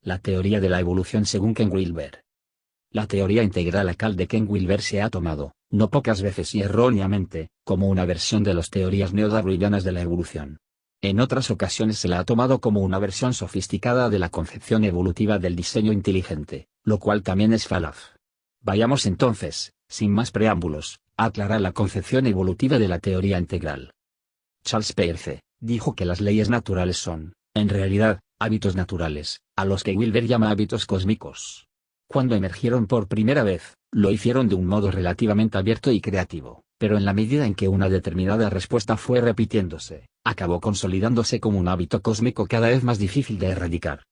La teoría de la evolución según Ken Wilber. La teoría integral ACAL de Ken Wilber se ha tomado, no pocas veces y erróneamente, como una versión de las teorías neodarwinianas de la evolución. En otras ocasiones se la ha tomado como una versión sofisticada de la concepción evolutiva del diseño inteligente, lo cual también es falaz. Vayamos entonces, sin más preámbulos, a aclarar la concepción evolutiva de la teoría integral. Charles Peirce dijo que las leyes naturales son, en realidad, hábitos naturales, a los que Wilber llama hábitos cósmicos. Cuando emergieron por primera vez, lo hicieron de un modo relativamente abierto y creativo, pero en la medida en que una determinada respuesta fue repitiéndose, acabó consolidándose como un hábito cósmico cada vez más difícil de erradicar.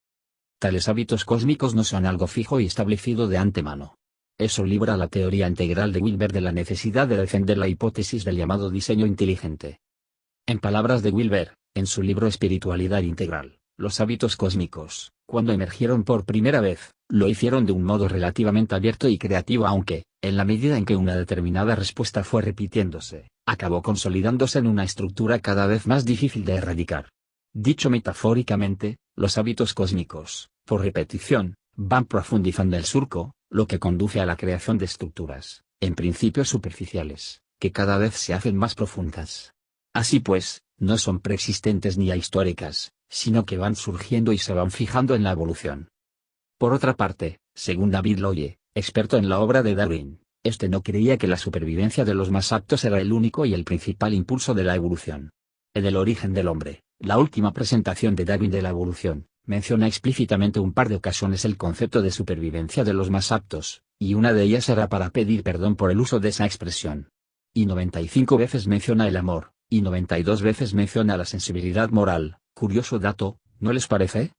Tales hábitos cósmicos no son algo fijo y establecido de antemano. Eso libra la teoría integral de Wilber de la necesidad de defender la hipótesis del llamado diseño inteligente. En palabras de Wilber, en su libro Espiritualidad Integral, los hábitos cósmicos, cuando emergieron por primera vez, lo hicieron de un modo relativamente abierto y creativo aunque, en la medida en que una determinada respuesta fue repitiéndose, acabó consolidándose en una estructura cada vez más difícil de erradicar. Dicho metafóricamente, los hábitos cósmicos, por repetición, van profundizando el surco, lo que conduce a la creación de estructuras, en principio superficiales, que cada vez se hacen más profundas. Así pues, no son preexistentes ni ahistóricas, sino que van surgiendo y se van fijando en la evolución. Por otra parte, según David Loye, experto en la obra de Darwin, este no creía que la supervivencia de los más aptos era el único y el principal impulso de la evolución. En El origen del hombre, la última presentación de Darwin de la evolución, menciona explícitamente un par de ocasiones el concepto de supervivencia de los más aptos, y una de ellas era para pedir perdón por el uso de esa expresión. Y 95 veces menciona el amor, y 92 veces menciona la sensibilidad moral. Curioso dato, ¿no les parece?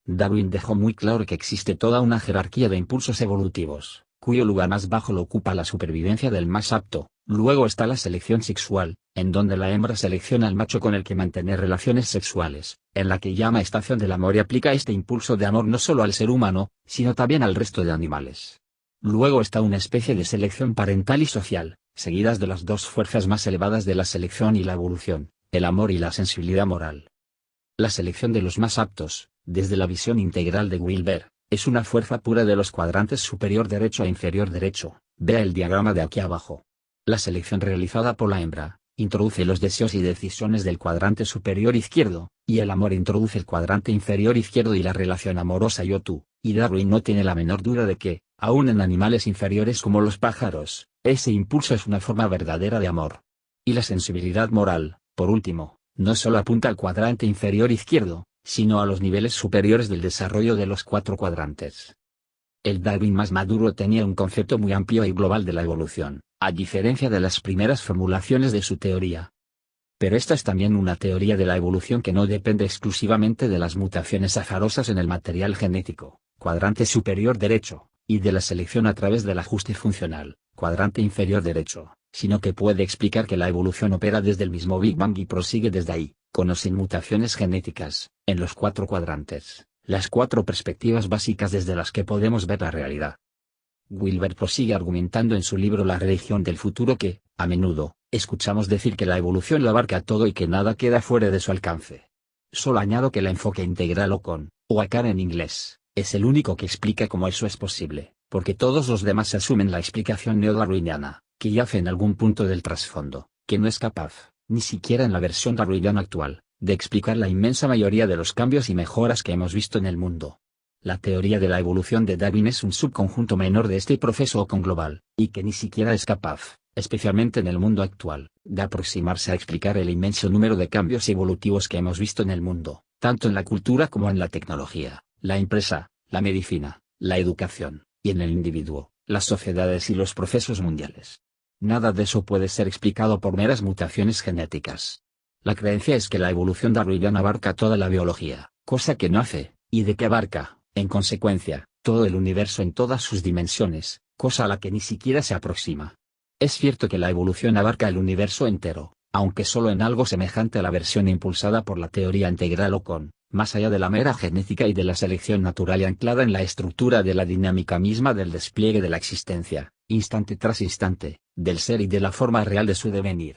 Darwin dejó muy claro que existe toda una jerarquía de impulsos evolutivos, cuyo lugar más bajo lo ocupa la supervivencia del más apto. Luego está la selección sexual, en donde la hembra selecciona al macho con el que mantener relaciones sexuales, en la que llama estación del amor y aplica este impulso de amor no solo al ser humano, sino también al resto de animales. Luego está una especie de selección parental y social, seguidas de las dos fuerzas más elevadas de la selección y la evolución, el amor y la sensibilidad moral. La selección de los más aptos, desde la visión integral de Wilber, es una fuerza pura de los cuadrantes superior derecho e inferior derecho. Vea el diagrama de aquí abajo. La selección realizada por la hembra, introduce los deseos y decisiones del cuadrante superior izquierdo, y el amor introduce el cuadrante inferior izquierdo y la relación amorosa yo-tú, y Darwin no tiene la menor duda de que, aun en animales inferiores como los pájaros, ese impulso es una forma verdadera de amor. Y la sensibilidad moral, por último, no solo apunta al cuadrante inferior izquierdo, sino a los niveles superiores del desarrollo de los cuatro cuadrantes. El Darwin más maduro tenía un concepto muy amplio y global de la evolución, a diferencia de las primeras formulaciones de su teoría. Pero esta es también una teoría de la evolución que no depende exclusivamente de las mutaciones azarosas en el material genético, cuadrante superior derecho, y de la selección a través del ajuste funcional, cuadrante inferior derecho, sino que puede explicar que la evolución opera desde el mismo Big Bang y prosigue desde ahí, con o sin mutaciones genéticas, en los cuatro cuadrantes, las cuatro perspectivas básicas desde las que podemos ver la realidad. Wilber prosigue argumentando en su libro La religión del futuro que, a menudo, escuchamos decir que la evolución lo abarca todo y que nada queda fuera de su alcance. Solo añado que el enfoque integral o ACAR en inglés, es el único que explica cómo eso es posible, porque todos los demás asumen la explicación neodarwiniana, que yace en algún punto del trasfondo, que no es capaz, ni siquiera en la versión darwiniana actual, de explicar la inmensa mayoría de los cambios y mejoras que hemos visto en el mundo. La teoría de la evolución de Darwin es un subconjunto menor de este proceso ocon global, y que ni siquiera es capaz, especialmente en el mundo actual, de aproximarse a explicar el inmenso número de cambios evolutivos que hemos visto en el mundo, tanto en la cultura como en la tecnología, la empresa, la medicina, la educación, y en el individuo, las sociedades y los procesos mundiales. Nada de eso puede ser explicado por meras mutaciones genéticas. La creencia es que la evolución darwiniana abarca toda la biología, cosa que no hace, y de que abarca, en consecuencia, todo el universo en todas sus dimensiones, cosa a la que ni siquiera se aproxima. Es cierto que la evolución abarca el universo entero, aunque solo en algo semejante a la versión impulsada por la teoría integral ocon, más allá de la mera genética y de la selección natural y anclada en la estructura de la dinámica misma del despliegue de la existencia, instante tras instante, del ser y de la forma real de su devenir.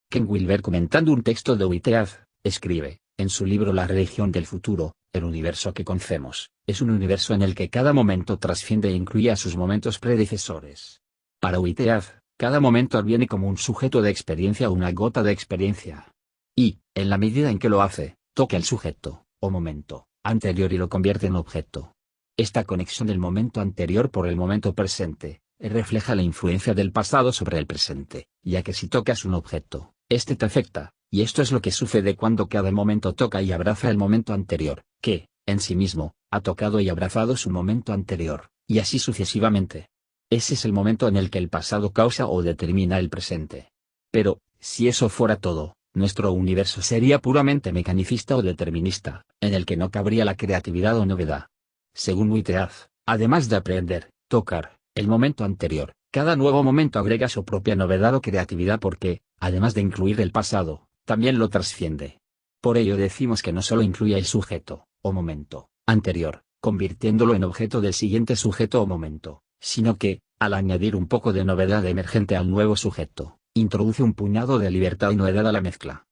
Ken Wilber, comentando un texto de Whitehead, escribe, en su libro La religión del futuro, el universo que conocemos, es un universo en el que cada momento trasciende e incluye a sus momentos predecesores. Para Whitehead, cada momento adviene como un sujeto de experiencia o una gota de experiencia. Y, en la medida en que lo hace, toca el sujeto, o momento, anterior y lo convierte en objeto. Esta conexión del momento anterior por el momento presente, refleja la influencia del pasado sobre el presente, ya que si tocas un objeto, este te afecta, y esto es lo que sucede cuando cada momento toca y abraza el momento anterior, que, en sí mismo, ha tocado y abrazado su momento anterior, y así sucesivamente. Ese es el momento en el que el pasado causa o determina el presente. Pero, si eso fuera todo, nuestro universo sería puramente mecanicista o determinista, en el que no cabría la creatividad o novedad. Según Whitehead, además de aprender, tocar, el momento anterior, cada nuevo momento agrega su propia novedad o creatividad porque, además de incluir el pasado, también lo trasciende. Por ello decimos que no solo incluye el sujeto, o momento, anterior, convirtiéndolo en objeto del siguiente sujeto o momento, sino que, al añadir un poco de novedad emergente al nuevo sujeto, introduce un puñado de libertad y novedad a la mezcla.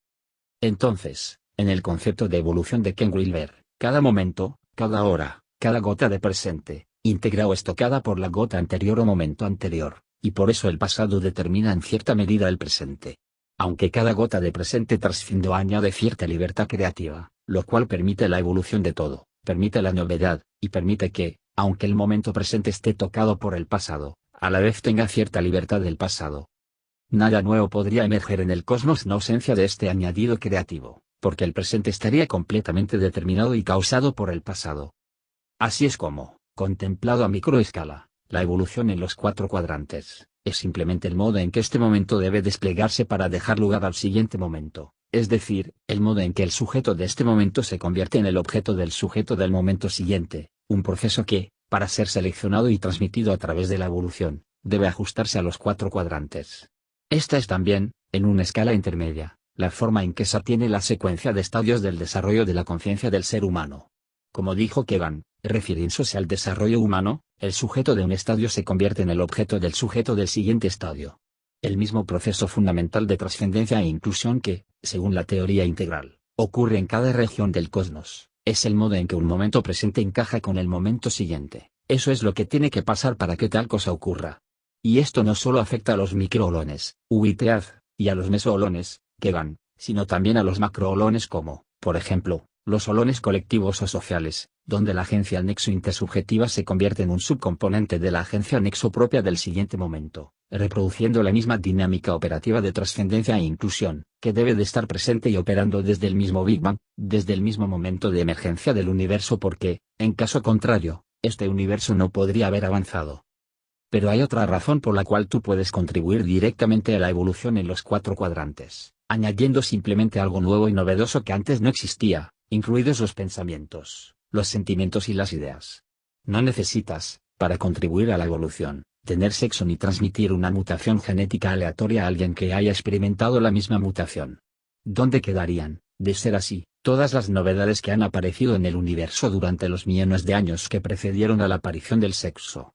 Entonces, en el concepto de evolución de Ken Wilber, cada momento, cada hora, cada gota de presente, integra o es tocada por la gota anterior o momento anterior, y por eso el pasado determina en cierta medida el presente. Aunque cada gota de presente trasciende o añade cierta libertad creativa, lo cual permite la evolución de todo, permite la novedad, y permite que, aunque el momento presente esté tocado por el pasado, a la vez tenga cierta libertad del pasado. Nada nuevo podría emerger en el cosmos en ausencia de este añadido creativo, porque el presente estaría completamente determinado y causado por el pasado. Así es como, contemplado a microescala, la evolución en los 4 cuadrantes, es simplemente el modo en que este momento debe desplegarse para dejar lugar al siguiente momento, es decir, el modo en que el sujeto de este momento se convierte en el objeto del sujeto del momento siguiente, un proceso que, para ser seleccionado y transmitido a través de la evolución, debe ajustarse a los 4 cuadrantes. Esta es también, en una escala intermedia, la forma en que se atiene la secuencia de estadios del desarrollo de la conciencia del ser humano. Como dijo Kegan, refiriéndose al desarrollo humano, el sujeto de un estadio se convierte en el objeto del sujeto del siguiente estadio. El mismo proceso fundamental de trascendencia e inclusión que, según la teoría integral, ocurre en cada región del cosmos, es el modo en que un momento presente encaja con el momento siguiente. Eso es lo que tiene que pasar para que tal cosa ocurra. Y esto no solo afecta a los microholones, Whitehead, y a los mesoholones, Kegan, sino también a los macroholones como, por ejemplo, los holones colectivos o sociales, donde la agencia nexo intersubjetiva se convierte en un subcomponente de la agencia nexo propia del siguiente momento, reproduciendo la misma dinámica operativa de trascendencia e inclusión, que debe de estar presente y operando desde el mismo Big Bang, desde el mismo momento de emergencia del universo porque, en caso contrario, este universo no podría haber avanzado. Pero hay otra razón por la cual tú puedes contribuir directamente a la evolución en los 4 cuadrantes, añadiendo simplemente algo nuevo y novedoso que antes no existía, incluidos los pensamientos, los sentimientos y las ideas. No necesitas, para contribuir a la evolución, tener sexo ni transmitir una mutación genética aleatoria a alguien que haya experimentado la misma mutación. ¿Dónde quedarían, de ser así, todas las novedades que han aparecido en el universo durante los millones de años que precedieron a la aparición del sexo?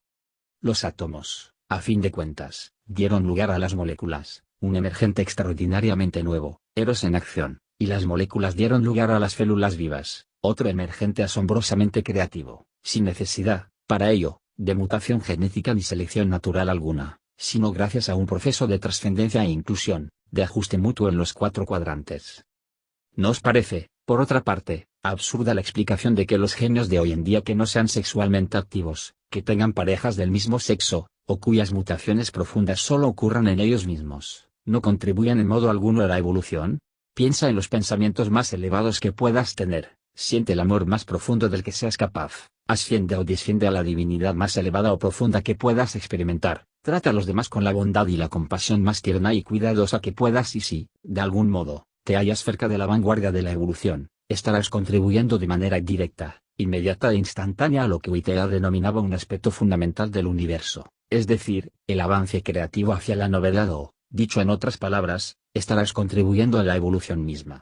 Los átomos, a fin de cuentas, dieron lugar a las moléculas, un emergente extraordinariamente nuevo, Eros en acción, y las moléculas dieron lugar a las células vivas, otro emergente asombrosamente creativo, sin necesidad, para ello, de mutación genética ni selección natural alguna, sino gracias a un proceso de trascendencia e inclusión, de ajuste mutuo en los 4 cuadrantes. ¿No os parece, por otra parte, absurda la explicación de que los genios de hoy en día que no sean sexualmente activos, que tengan parejas del mismo sexo, o cuyas mutaciones profundas solo ocurran en ellos mismos, no contribuyan en modo alguno a la evolución? Piensa en los pensamientos más elevados que puedas tener, siente el amor más profundo del que seas capaz, asciende o desciende a la divinidad más elevada o profunda que puedas experimentar, trata a los demás con la bondad y la compasión más tierna y cuidadosa que puedas y si, de algún modo, te hallas cerca de la vanguardia de la evolución, estarás contribuyendo de manera directa, inmediata e instantánea a lo que Whitehead denominaba un aspecto fundamental del universo, es decir, el avance creativo hacia la novedad o, dicho en otras palabras, estarás contribuyendo a la evolución misma.